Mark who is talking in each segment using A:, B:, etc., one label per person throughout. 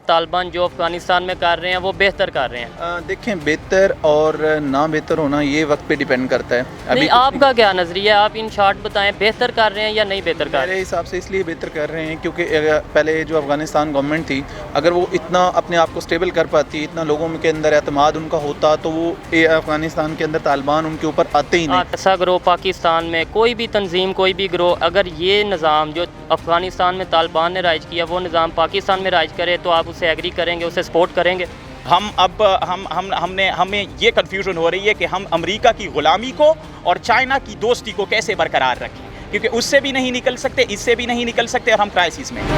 A: طالبان جو افغانستان میں کر رہے ہیں وہ بہتر کر رہے ہیں؟
B: دیکھیں، بہتر اور نہ بہتر ہونا یہ وقت پہ ڈیپینڈ کرتا ہے.
A: نہیں، آپ کا کیا نظریہ ہے؟ آپ ان شارٹ بتائیں، بہتر کر رہے ہیں یا نہیں بہتر کر رہے
B: میرے حساب سے اس لیے بہتر کر رہے ہیں کیونکہ پہلے جو افغانستان گورنمنٹ تھی، اگر وہ اتنا اپنے آپ کو سٹیبل کر پاتی، اتنا لوگوں کے اندر اعتماد ان کا ہوتا، تو وہ افغانستان کے اندر طالبان ان کے اوپر آتے ہی
A: ہیں؟
B: نہیں.
A: ایسا گروہ پاکستان میں کوئی بھی تنظیم، کوئی بھی گروہ اگر یہ نظام جو افغانستان میں طالبان نے رائج کیا وہ نظام پاکستان میں رائج کرے تو آپ اسے ایگری کریں گے، اسے سپورٹ کریں گے؟
C: ہمیں یہ کنفیوژن ہو رہی ہے کہ ہم امریکہ کی غلامی کو اور چائنا کی دوستی کو کیسے برقرار رکھیں، کیونکہ اس سے بھی نہیں نکل سکتے، اس سے بھی نہیں نکل سکتے، اور ہم کرائسس میں ہیں.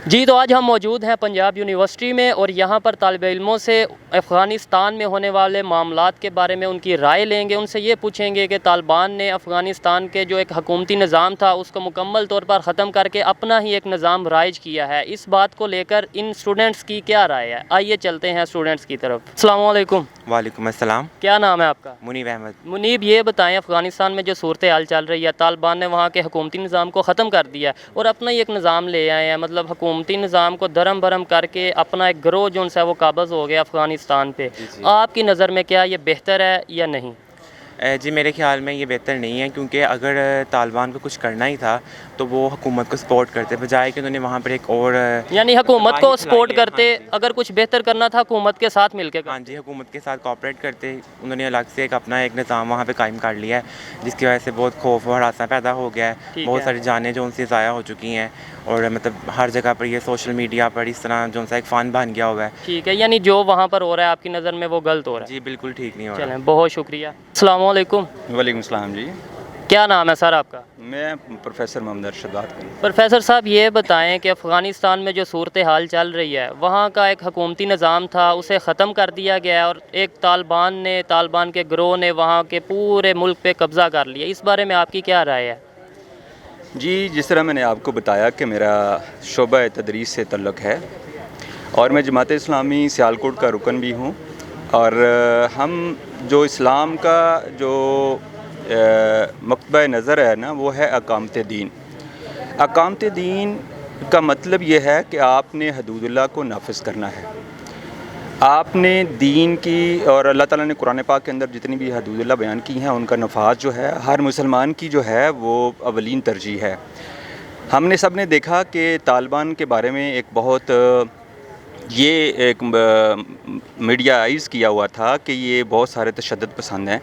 A: جی، تو آج ہم موجود ہیں پنجاب یونیورسٹی میں اور یہاں پر طالب علموں سے افغانستان میں ہونے والے معاملات کے بارے میں ان کی رائے لیں گے. ان سے یہ پوچھیں گے کہ طالبان نے افغانستان کے جو ایک حکومتی نظام تھا اس کو مکمل طور پر ختم کر کے اپنا ہی ایک نظام رائج کیا ہے. اس بات کو لے کر ان اسٹوڈنٹس کی کیا رائے ہے؟ آئیے چلتے ہیں اسٹوڈنٹس کی طرف. السلام علیکم.
D: وعلیکم السلام.
A: کیا نام ہے آپ کا؟
D: منیب احمد.
A: منیب، یہ بتائیں افغانستان میں جو صورتحال چل رہی ہے، طالبان نے وہاں کے حکومتی نظام کو ختم کر دیا اور اپنا ہی ایک نظام لے آئے ہیں، مطلب حکومتی نظام کو درم برم کر کے اپنا ایک گروہ جو ان سے وہ قابض ہو گیا افغانستان پہ. آپ کی نظر میں کیا یہ بہتر ہے یا نہیں؟
D: جی، میرے خیال میں یہ بہتر نہیں ہے، کیونکہ اگر طالبان کو کچھ کرنا ہی تھا تو وہ حکومت کو سپورٹ کرتے، بجائے کہ انہوں نے وہاں پر ایک اور
A: یعنی حکومت کو سپورٹ کرتے. اگر کچھ بہتر کرنا تھا حکومت کے ساتھ مل کے
D: ہاں جی، حکومت کے ساتھ کوآپریٹ کرتے. انہوں نے الگ سے اپنا ایک نظام وہاں پہ قائم کر لیا ہے، جس کی وجہ سے بہت خوف و ہراساں پیدا ہو گیا ہے. بہت ساری جانیں جو ان سے ضائع ہو چکی ہیں، اور مطلب ہر جگہ پر یہ سوشل میڈیا پر اس طرح جو ان سے ایک فن بن گیا ہوا ہے.
A: ٹھیک ہے، یعنی جو وہاں پر ہو رہا ہے آپ کی نظر میں وہ غلط ہو رہا ہے؟
D: جی بالکل ٹھیک نہیں ہو رہا.
A: چلیں، بہت شکریہ. السلام علیکم.
E: وعلیکم السلام. جی،
A: کیا نام ہے سر آپ کا؟
E: میں پروفیسر محمد ارشد بات کروں.
A: پروفیسر صاحب، یہ بتائیں کہ افغانستان میں جو صورتحال چل رہی ہے، وہاں کا ایک حکومتی نظام تھا، اسے ختم کر دیا گیا ہے اور ایک طالبان کے گروہ نے وہاں کے پورے ملک پہ قبضہ کر لیا. اس بارے میں آپ کی کیا رائے ہے؟
E: جی، جس طرح میں نے آپ کو بتایا کہ میرا شعبہ تدریس سے تعلق ہے اور میں جماعت اسلامی سیالکوٹ کا رکن بھی ہوں، اور ہم جو اسلام کا جو مکتبہ نظر ہے نا، وہ ہے اقامت دین. اقامت دین کا مطلب یہ ہے کہ آپ نے حدود اللہ کو نافذ کرنا ہے. آپ نے دین کی، اور اللہ تعالیٰ نے قرآن پاک کے اندر جتنی بھی حدود اللہ بیان کی ہیں ان کا نفاذ جو ہے ہر مسلمان کی جو ہے وہ اولین ترجیح ہے. ہم نے سب نے دیکھا کہ طالبان کے بارے میں ایک بہت یہ ایک میڈیائز کیا ہوا تھا کہ یہ بہت سارے تشدد پسند ہیں،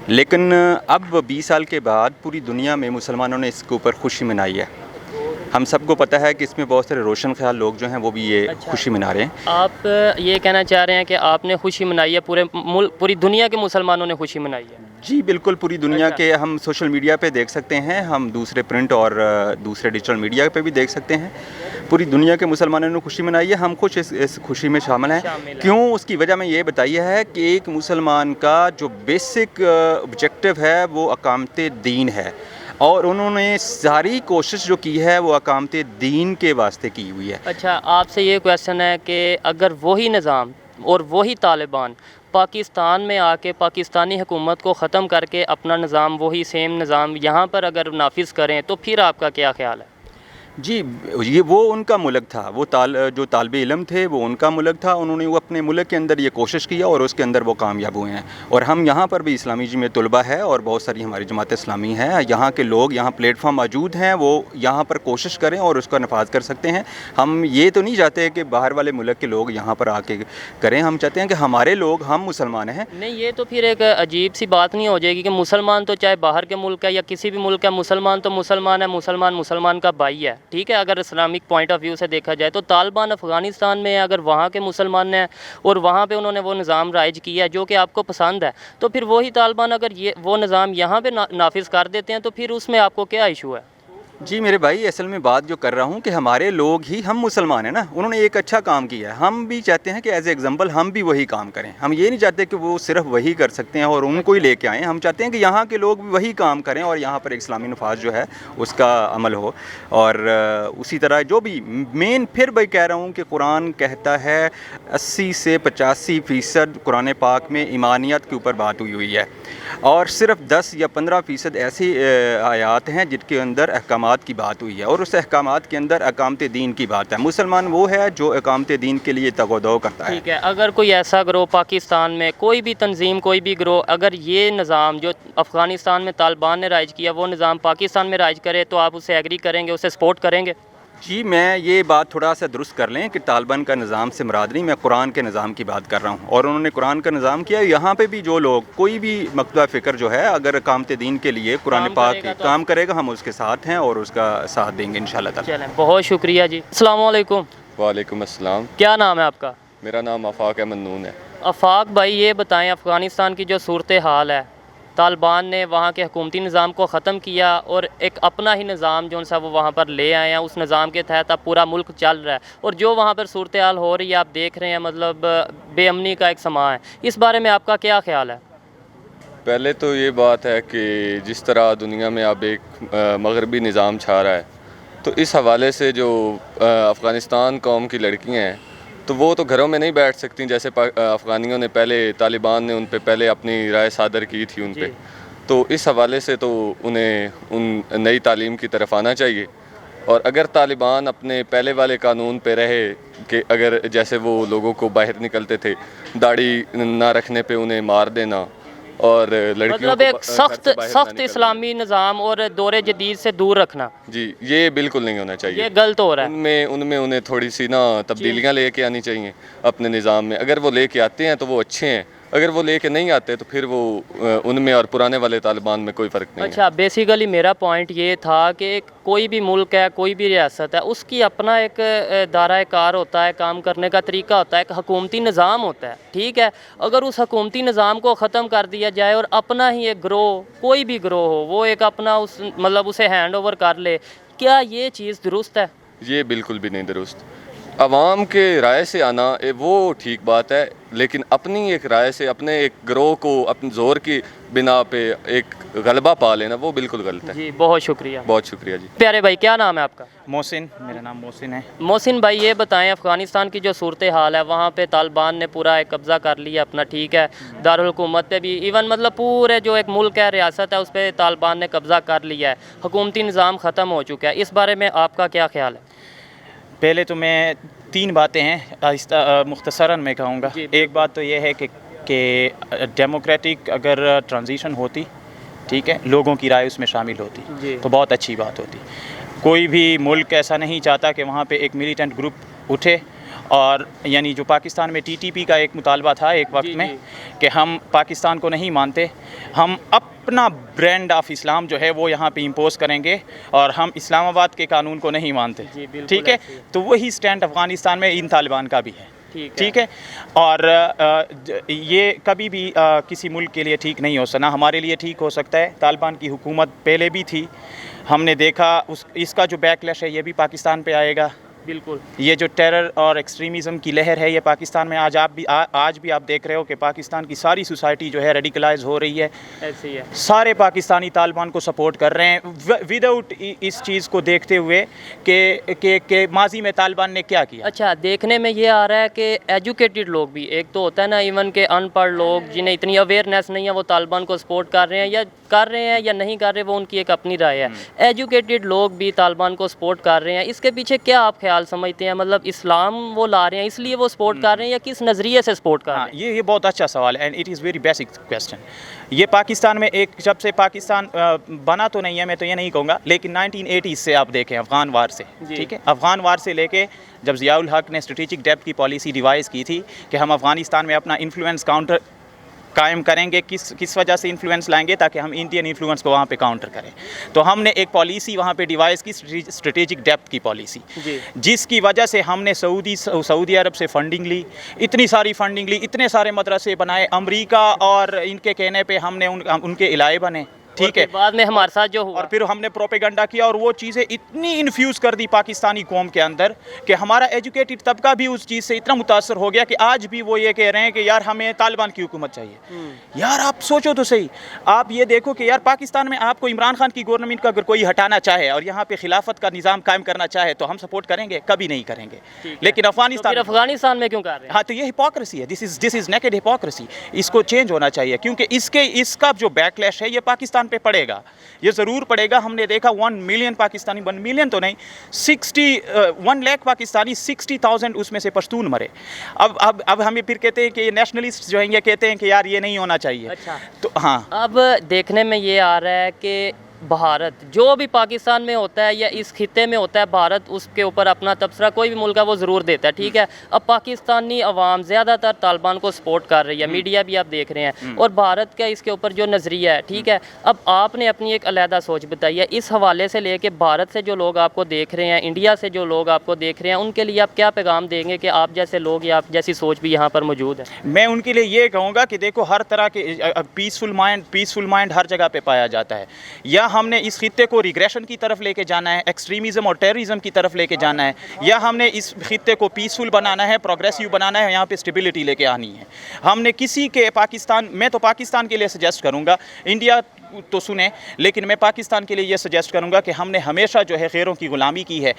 E: لیکن اب 20 سال کے بعد پوری دنیا میں مسلمانوں نے اس کے اوپر خوشی منائی ہے. ہم سب کو پتہ ہے کہ اس میں بہت سارے روشن خیال لوگ جو ہیں وہ بھی یہ خوشی منا رہے ہیں.
A: آپ یہ کہنا چاہ رہے ہیں کہ آپ نے خوشی منائی ہے، پوری دنیا کے مسلمانوں نے خوشی منائی ہے؟
E: جی بالکل، پوری دنیا کے ہم سوشل میڈیا پہ دیکھ سکتے ہیں، ہم دوسرے پرنٹ اور دوسرے ڈیجیٹل میڈیا پہ بھی دیکھ سکتے ہیں. پوری دنیا کے مسلمانوں نے خوشی منائی ہے، ہم خوش اس خوشی میں شامل ہیں. کیوں؟ اس کی وجہ میں یہ بتائی ہے کہ ایک مسلمان کا جو بیسک آبجیکٹو ہے وہ اقامت دین ہے، اور انہوں نے ساری کوشش جو کی ہے وہ اقامت دین کے واسطے کی ہوئی ہے.
A: اچھا، آپ سے یہ کویسچن ہے کہ اگر وہی نظام اور وہی طالبان پاکستان میں آ کے پاکستانی حکومت کو ختم کر کے اپنا نظام، وہی سیم نظام یہاں پر اگر نافذ کریں تو پھر آپ کا کیا خیال ہے؟
E: جی، یہ وہ ان کا ملک تھا، وہ جو طالب علم تھے وہ ان کا ملک تھا. انہوں نے وہ اپنے ملک کے اندر یہ کوشش کیا اور اس کے اندر وہ کامیاب ہوئے ہیں. اور ہم یہاں پر بھی اسلامی جمعیت طلبہ ہے اور بہت ساری ہماری جماعت اسلامی ہیں، یہاں کے لوگ، یہاں پلیٹ فارم موجود ہیں، وہ یہاں پر کوشش کریں اور اس کا نفاذ کر سکتے ہیں. ہم یہ تو نہیں چاہتے کہ باہر والے ملک کے لوگ یہاں پر آ کے کریں، ہم چاہتے ہیں کہ ہمارے لوگ، ہم مسلمان ہیں.
A: نہیں، یہ تو پھر ایک عجیب سی بات نہیں ہو جائے گی کہ مسلمان تو چاہے باہر کے ملک ہے یا کسی بھی ملک ہے، مسلمان تو مسلمان ہے، مسلمان کا بھائی ہے. ٹھیک ہے، اگر اسلامک پوائنٹ آف ویو سے دیکھا جائے تو طالبان افغانستان میں اگر وہاں کے مسلمان ہیں اور وہاں پہ انہوں نے وہ نظام رائج کیا ہے جو کہ آپ کو پسند ہے، تو پھر وہی طالبان اگر وہ نظام یہاں پہ نافذ کر دیتے ہیں تو پھر اس میں آپ کو کیا ایشو ہے؟
E: جی میرے بھائی، اصل میں بات جو کر رہا ہوں کہ ہمارے لوگ ہی، ہم مسلمان ہیں نا، انہوں نے ایک اچھا کام کیا ہے، ہم بھی چاہتے ہیں کہ ایز اے ایگزامپل ہم بھی وہی کام کریں. ہم یہ نہیں چاہتے کہ وہ صرف وہی کر سکتے ہیں اور ان کو ہی لے کے آئیں. ہم چاہتے ہیں کہ یہاں کے لوگ بھی وہی کام کریں اور یہاں پر ایک اسلامی نفاذ جو ہے اس کا عمل ہو. اور اسی طرح جو بھی مین، پھر میں کہہ رہا ہوں کہ قرآن کہتا ہے 80 سے 85% قرآن پاک میں ایمانیت کے اوپر بات ہوئی ہے، اور صرف 10 یا 15% ایسی آیات ہیں جن کے اندر احکامات کی بات ہوئی ہے، اور اس احکامات کے اندر اقامت دین کی بات ہے. مسلمان وہ ہے جو اقامت دین کے لیے تگ و دو کرتا ہے.
A: ٹھیک ہے، اگر کوئی ایسا گروہ پاکستان میں، کوئی بھی تنظیم، کوئی بھی گروہ، اگر یہ نظام جو افغانستان میں طالبان نے رائج کیا وہ نظام پاکستان میں رائج کرے تو آپ اسے ایگری کریں گے، اسے سپورٹ کریں گے؟
E: جی میں یہ بات تھوڑا سا درست کر لیں کہ طالبان کا نظام سے مراد نہیں، میں قرآن کے نظام کی بات کر رہا ہوں، اور انہوں نے قرآن کا نظام کیا. یہاں پہ بھی جو لوگ، کوئی بھی مکتبہ فکر جو ہے اگر اقامت دین کے لیے قرآن پاک کام کرے گا، ہم اس کے ساتھ ہیں اور اس کا ساتھ دیں گے انشاءاللہ تعالی.
A: چلیں، بہت شکریہ جی. السلام علیکم.
F: وعلیکم السلام.
A: کیا نام ہے آپ کا؟
F: میرا نام آفاق احمد نون ہے.
A: آفاق بھائی، یہ بتائیں افغانستان کی جو صورتحال ہے، طالبان نے وہاں کے حکومتی نظام کو ختم کیا اور ایک اپنا ہی نظام جو سا وہ وہاں پر لے آئے ہیں، اس نظام کے تحت اب پورا ملک چل رہا ہے، اور جو وہاں پر صورتحال ہو رہی ہے آپ دیکھ رہے ہیں، مطلب بے امنی کا ایک سماں ہے. اس بارے میں آپ کا کیا خیال ہے؟
F: پہلے تو یہ بات ہے کہ جس طرح دنیا میں اب ایک مغربی نظام چھا رہا ہے، تو اس حوالے سے جو افغانستان قوم کی لڑکیاں ہیں تو وہ تو گھروں میں نہیں بیٹھ سکتی، جیسے افغانیوں نے پہلے، طالبان نے ان پہ پہلے اپنی رائے صادر کی تھی ان پہ. تو اس حوالے سے تو انہیں ان نئی تعلیم کی طرف آنا چاہیے. اور اگر طالبان اپنے پہلے والے قانون پہ رہے کہ اگر جیسے وہ لوگوں کو باہر نکلتے تھے داڑھی نہ رکھنے پہ انہیں مار دینا، اور لڑکیوں
A: مطلب ایک سخت اسلامی نظام اور دور جدید سے دور رکھنا،
F: جی یہ بالکل نہیں ہونا چاہیے.
A: یہ غلط ہو رہا ہے.
F: ان میں انہیں تھوڑی سی تبدیلیاں لے کے آنی چاہیے اپنے نظام میں. اگر وہ لے کے آتے ہیں تو وہ اچھے ہیں، اگر وہ لے کے نہیں آتے تو پھر وہ ان میں اور پرانے والے طالبان میں کوئی فرق نہیں ہے.
A: اچھا، بیسیکلی میرا پوائنٹ یہ تھا کہ کوئی بھی ملک ہے، کوئی بھی ریاست ہے، اس کی اپنا ایک دائرہ کار ہوتا ہے، کام کرنے کا طریقہ ہوتا ہے، ایک حکومتی نظام ہوتا ہے. ٹھیک ہے، اگر اس حکومتی نظام کو ختم کر دیا جائے اور اپنا ہی ایک گروہ، کوئی بھی گروہ ہو، وہ ایک اپنا مطلب اسے ہینڈ اوور کر لے، کیا یہ چیز درست ہے؟
F: یہ بالکل بھی نہیں درست. عوام کے رائے سے آنا وہ ٹھیک بات ہے، لیکن اپنی ایک رائے سے اپنے ایک گروہ کو اپنے زور کی بنا پہ ایک غلبہ پا لینا وہ بالکل غلط ہے.
A: جی بہت شکریہ.
F: بہت شکریہ جی.
A: پیارے بھائی، کیا نام ہے آپ کا؟
C: محسن، میرا نام محسن ہے.
A: محسن بھائی، یہ بتائیں افغانستان کی جو صورتحال ہے وہاں پہ طالبان نے پورا ایک قبضہ کر لیا اپنا. ٹھیک ہے، دارالحکومت پہ بھی، ایون مطلب پورے جو ایک ملک ہے، ریاست ہے، اس پہ طالبان نے قبضہ کر لیا ہے، حکومتی نظام ختم ہو چکا ہے. اس بارے میں آپ کا کیا خیال ہے؟
C: پہلے تو میں 3 باتیں ہیں مختصراً میں کہوں گا. ایک بات تو یہ ہے کہ ڈیموکریٹک اگر ٹرانزیشن ہوتی، ٹھیک ہے، لوگوں کی رائے اس میں شامل ہوتی تو بہت اچھی بات ہوتی. کوئی بھی ملک ایسا نہیں چاہتا کہ وہاں پہ ایک ملیٹنٹ گروپ اٹھے، اور یعنی جو پاکستان میں TTP کا ایک مطالبہ تھا ایک وقت میں کہ ہم پاکستان کو نہیں مانتے، ہم اپنا برانڈ آف اسلام جو ہے وہ یہاں پہ امپوز کریں گے اور ہم اسلام آباد کے قانون کو نہیں مانتے. ٹھیک ہے، تو وہی سٹینڈ افغانستان میں ان طالبان کا بھی ہے. ٹھیک ہے، اور یہ کبھی بھی کسی ملک کے لیے ٹھیک نہیں ہو سکتا. ہمارے لیے ٹھیک ہو سکتا ہے، طالبان کی حکومت پہلے بھی تھی، ہم نے دیکھا اس کا جو بیک لیش ہے یہ بھی پاکستان پہ آئے گا.
A: بالکل،
C: یہ جو ٹیرر اور ایکسٹریمزم کی لہر ہے یہ پاکستان میں آج بھی آپ دیکھ رہے ہو کہ پاکستان کی ساری سوسائٹی جو ہے ریڈیکلائز ہو رہی ہے.
A: ایسی ہے،
C: سارے پاکستانی طالبان کو سپورٹ کر رہے ہیں وداؤٹ اس چیز کو دیکھتے ہوئے کہ ماضی میں طالبان نے کیا کیا.
A: اچھا، دیکھنے میں یہ آ رہا ہے کہ ایجوکیٹڈ لوگ بھی، ایک تو ہوتا ہے نا ایون کہ ان پڑھ لوگ جنہیں اتنی اویئرنیس نہیں ہے، وہ طالبان کو سپورٹ کر رہے ہیں یا نہیں کر رہے، وہ ان کی ایک اپنی رائے ہے. ایجوکیٹڈ لوگ بھی طالبان کو سپورٹ کر رہے ہیں. اس کے پیچھے کیا آپ خیال سمجھتے ہیں؟ مطلب اسلام وہ لا رہے ہیں اس لیے وہ سپورٹ کر رہے ہیں، یا کس نظریے سے سپورٹ کر رہے ہیں؟
C: یہ بہت اچھا سوال ہے، and it is very basic question. یہ پاکستان میں جب سے پاکستان بنا تو نہیں ہے، میں تو یہ نہیں کہوں گا، لیکن 1980 سے آپ دیکھیں افغان وار سے، ٹھیک ہے، افغان وار سے لے کے جب ضیاء الحق نے اسٹریٹجک ڈیپتھ کی پالیسی ڈیوائز کی تھی کہ ہم افغانستان میں اپنا انفلوئنس کاؤنٹر قائم کریں گے، کس وجہ سے انفلوئنس لائیں گے؟ تاکہ ہم انڈین انفلوئنس کو وہاں پہ کاؤنٹر کریں. تو ہم نے ایک پالیسی وہاں پہ ڈیوائز کی، اسٹریٹجک ڈیپتھ کی پالیسی، جس کی وجہ سے ہم نے سعودی عرب سے فنڈنگ لی، اتنی ساری فنڈنگ لی، اتنے سارے مدرسے بنائے، امریکہ اور ان کے کہنے پہ ہم نے ان کے الائے بنے. ٹھیک ہے,
A: بعد میں ہمارے ساتھ جو ہوا
C: اور پھر ہم نے پروپیگنڈا کیا اور وہ چیزیں اتنی انفیوز کر دی پاکستانی قوم کے اندر کہ ہمارا ایجوکیٹڈ طبقہ بھی اس چیز سے اتنا متاثر ہو گیا کہ آج بھی وہ یہ کہہ رہے ہیں کہ یار ہمیں طالبان کی حکومت چاہیے. یار آپ سوچو تو صحیح, آپ یہ دیکھو کہ یار پاکستان میں آپ کو عمران خان کی گورنمنٹ کا اگر کوئی ہٹانا چاہے اور یہاں پہ خلافت کا نظام قائم کرنا چاہے تو ہم سپورٹ کریں گے, کبھی نہیں کریں گے. لیکن
A: افغانستان میں کیوں کر رہے ہیں؟
C: ہاں تو یہ ہپوکریسی ہے, دس از نیکڈ ہپوکریسی. اس کو چینج ہونا چاہیے کیونکہ اس کا جو بیک لیش ہے یہ پاکستان پہ پڑے گا, یہ ضرور پڑے گا. ہم نے دیکھا 1 ملین پاکستانی, 1 ملین تو نہیں, 1 لاکھ پاکستانی, 60,000 اس میں سے پشتون مرے. اب ہمیں پھر کہتے ہیں کہ یہ نیشنلسٹ جو ہیں یہ کہتے ہیں کہ یار یہ نہیں ہونا چاہیے.
A: اچھا,
C: تو ہاں
A: اب دیکھنے میں یہ آ رہا ہے کہ بھارت جو بھی پاکستان میں ہوتا ہے یا اس خطے میں ہوتا ہے, بھارت اس کے اوپر اپنا تبصرہ کوئی بھی ملک ہے وہ ضرور دیتا ہے, ٹھیک ہے. اب پاکستانی عوام زیادہ تر طالبان کو سپورٹ کر رہی ہے, میڈیا بھی آپ دیکھ رہے ہیں, اور بھارت کا اس کے اوپر جو نظریہ ہے, ٹھیک ہے. اب آپ نے اپنی ایک علیحدہ سوچ بتائی ہے اس حوالے سے لے کے بھارت سے جو لوگ آپ کو دیکھ رہے ہیں, انڈیا سے جو لوگ آپ کو دیکھ رہے ہیں, ان کے لیے آپ کیا پیغام دیں گے کہ آپ جیسے لوگ یا آپ جیسی سوچ بھی یہاں پر موجود ہے؟
C: میں ان کے لیے یہ کہوں گا کہ دیکھو ہر طرح کے پیسفل مائنڈ ہر جگہ پہ پایا جاتا ہے. یا ہم نے اس خطے کو ریگریشن کی طرف لے کے جانا ہے, ایکسٹریمزم اور ٹیررزم کی طرف لے کے جانا ہے, یا ہم نے اس خطے کو پیسفل بنانا ہے, پروگریسیو بنانا ہے, یہاں پہ اسٹیبلٹی لے کے آنی ہے. ہم نے کسی کے میں تو پاکستان کے لیے سجیسٹ کروں گا, انڈیا تو سنیں, لیکن میں پاکستان کے لیے یہ سجیسٹ کروں گا کہ ہم نے ہمیشہ جو ہے غیروں کی غلامی کی ہے.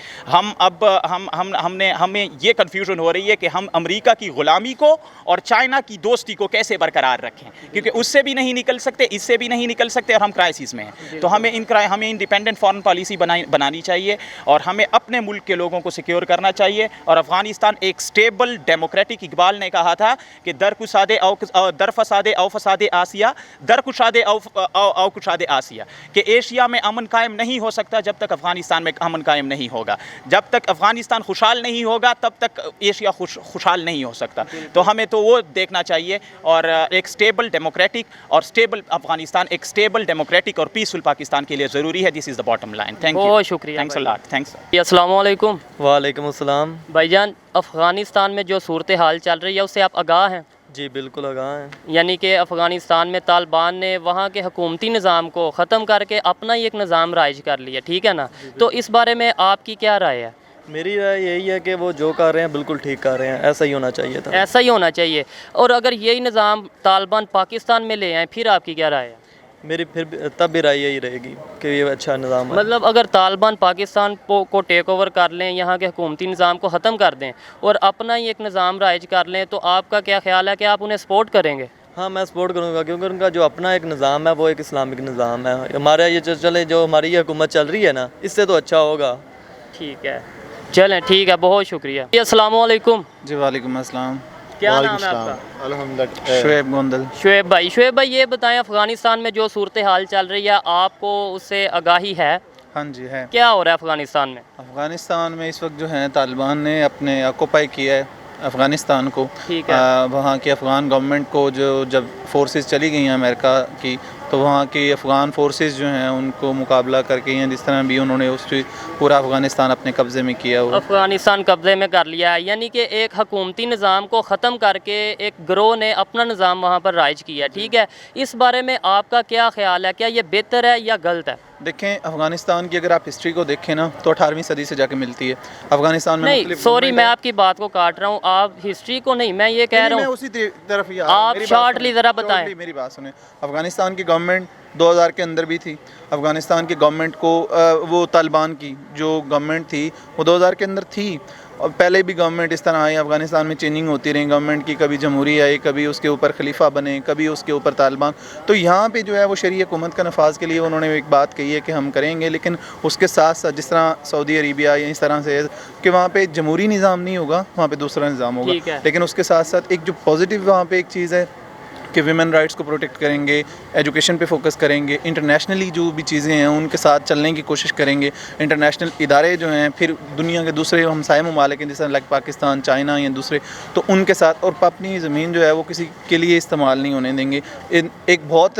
C: ہمیں یہ کنفیوژن ہو رہی ہے کہ ہم امریکہ کی غلامی کو اور چائنا کی دوستی کو کیسے برقرار رکھیں, کیونکہ اس سے بھی نہیں نکل سکتے, اس سے بھی نہیں نکل سکتے, اور ہم کرائسس میں ہیں. تو ہمیں انڈیپینڈنٹ فارن پالیسی بنانی چاہیے, اور ہمیں اپنے ملک کے لوگوں کو سیکیور کرنا چاہیے. اور افغانستان ایک سٹیبل ڈیموکریٹک, اقبال نے کہا تھا کہ در فساد او فساد آسیہ, در کشاد او کشاد آسیہ, کہ ایشیا میں امن قائم نہیں ہو سکتا جب تک افغانستان میں امن قائم نہیں ہوگا. جب تک افغانستان خوشحال نہیں ہوگا تب تک ایشیا خوشحال نہیں ہو سکتا. تو ہمیں تو وہ دیکھنا چاہیے, اور ایک سٹیبل ڈیموکریٹک اور سٹیبل افغانستان, ایک سٹیبل ڈیموکریٹک اور پیسفل پاکستان کے لیے ضروری ہے. This is the bottom line. Thank you,
A: بہت شکریہ,
C: تھینکس اے لاٹ, تھینکس.
A: السلام علیکم.
G: وعلیکم السلام.
A: بھائی جان, افغانستان میں جو صورتحال چل رہی ہے اس سے آپ آگاہ ہیں؟
G: جی بالکل آگاہ ہیں.
A: یعنی کہ افغانستان میں طالبان نے وہاں کے حکومتی نظام کو ختم کر کے اپنا ہی ایک نظام رائج کر لیا, ٹھیک ہے نا. تو اس بارے میں آپ کی کیا رائے ہے؟
G: میری رائے یہی ہے کہ وہ جو کر رہے ہیں بالکل ٹھیک کر رہے ہیں, ایسا ہی ہونا چاہیے تھا.
A: ایسا ہی ہونا چاہیے. اور اگر یہی نظام طالبان پاکستان میں لے آئیں پھر آپ کی کیا رائے ہے؟
G: میری پھر تب بھی رائے یہی رہے گی کہ یہ اچھا نظام ہے.
A: مطلب اگر طالبان پاکستان کو ٹیک اوور کر لیں, یہاں کے حکومتی نظام کو ختم کر دیں اور اپنا ہی ایک نظام رائج کر لیں, تو آپ کا کیا خیال ہے کہ آپ انہیں سپورٹ کریں گے؟
G: ہاں میں سپورٹ کروں گا, کیونکہ ان کا جو اپنا ایک نظام ہے وہ ایک اسلامک نظام ہے. ہمارے یہ چلے جو ہماری یہ حکومت چل رہی ہے نا, اس سے تو اچھا ہوگا.
A: ٹھیک ہے, چلیں ٹھیک ہے, بہت شکریہ. السلام علیکم.
B: جی وعلیکم السلام.
A: کیا نام ہے آپ کا؟
H: الحمدللہ.
B: شعیب گوندل.
A: شعیب بھائی یہ بتائیں, افغانستان میں جو صورتحال چل رہی ہے آپ کو اس سے آگاہی ہے؟
B: ہاں جی ہے.
A: کیا ہو رہا ہے افغانستان میں؟
B: افغانستان میں اس وقت جو ہے طالبان نے اپنے آکوپائی کیا ہے افغانستان کو.
A: ٹھیک ہے.
B: وہاں کی افغان گورنمنٹ کو جب فورسز چلی گئی ہیں امریکہ کی, تو وہاں کی افغان فورسز جو ہیں ان کو مقابلہ کر کے, جس طرح بھی انہوں نے اس پورا افغانستان اپنے قبضے میں کیا ہوا.
A: افغانستان قبضے میں کر لیا ہے, یعنی کہ ایک حکومتی نظام کو ختم کر کے ایک گروہ نے اپنا نظام وہاں پر رائج کیا, ٹھیک ہے. اس بارے میں آپ کا کیا خیال ہے, کیا یہ بہتر ہے یا غلط ہے؟
B: دیکھیں افغانستان کی اگر آپ ہسٹری کو دیکھیں نا تو 18ویں صدی سے جا کے ملتی ہے افغانستان میں.
A: نہیں سوری, میں آپ کی بات کو کاٹ رہا ہوں, آپ ہسٹری کو نہیں, میں یہ کہہ رہا ہوں
B: میں اسی طرف ہی
A: آپ شارٹلی ذرا بتائیں.
B: میری بات سنیں. افغانستان کی گورنمنٹ 2000 کے اندر بھی تھی. افغانستان کی گورنمنٹ کو وہ طالبان کی جو گورنمنٹ تھی وہ 2000 کے اندر تھی, اور پہلے بھی گورنمنٹ اس طرح آئی. افغانستان میں چینجنگ ہوتی رہی گورنمنٹ کی, کبھی جمہوری آئی, کبھی اس کے اوپر خلیفہ بنے, کبھی اس کے اوپر طالبان. تو یہاں پہ جو ہے وہ شرعی حکومت کا نفاذ کے لیے انہوں نے ایک بات کہی ہے کہ ہم کریں گے, لیکن اس کے ساتھ ساتھ جس طرح سعودی عربیہ یا اس طرح سے کہ وہاں پہ جمہوری نظام نہیں ہوگا, وہاں پہ دوسرا نظام ہوگا. لیکن اس کے ساتھ ساتھ ایک جو پازیٹیو وہاں پہ ایک چیز ہے کہ ویمن رائٹس کو پروٹیکٹ کریں گے, ایجوکیشن پہ فوکس کریں گے, انٹرنیشنلی جو بھی چیزیں ہیں ان کے ساتھ چلنے کی کوشش کریں گے. انٹرنیشنل ادارے جو ہیں پھر دنیا کے دوسرے ہمسائے ممالک ہیں جیسے لائک پاکستان, چائنا یا دوسرے, تو ان کے ساتھ, اور اپنی زمین جو ہے وہ کسی کے لیے استعمال نہیں ہونے دیں گے. ایک بہت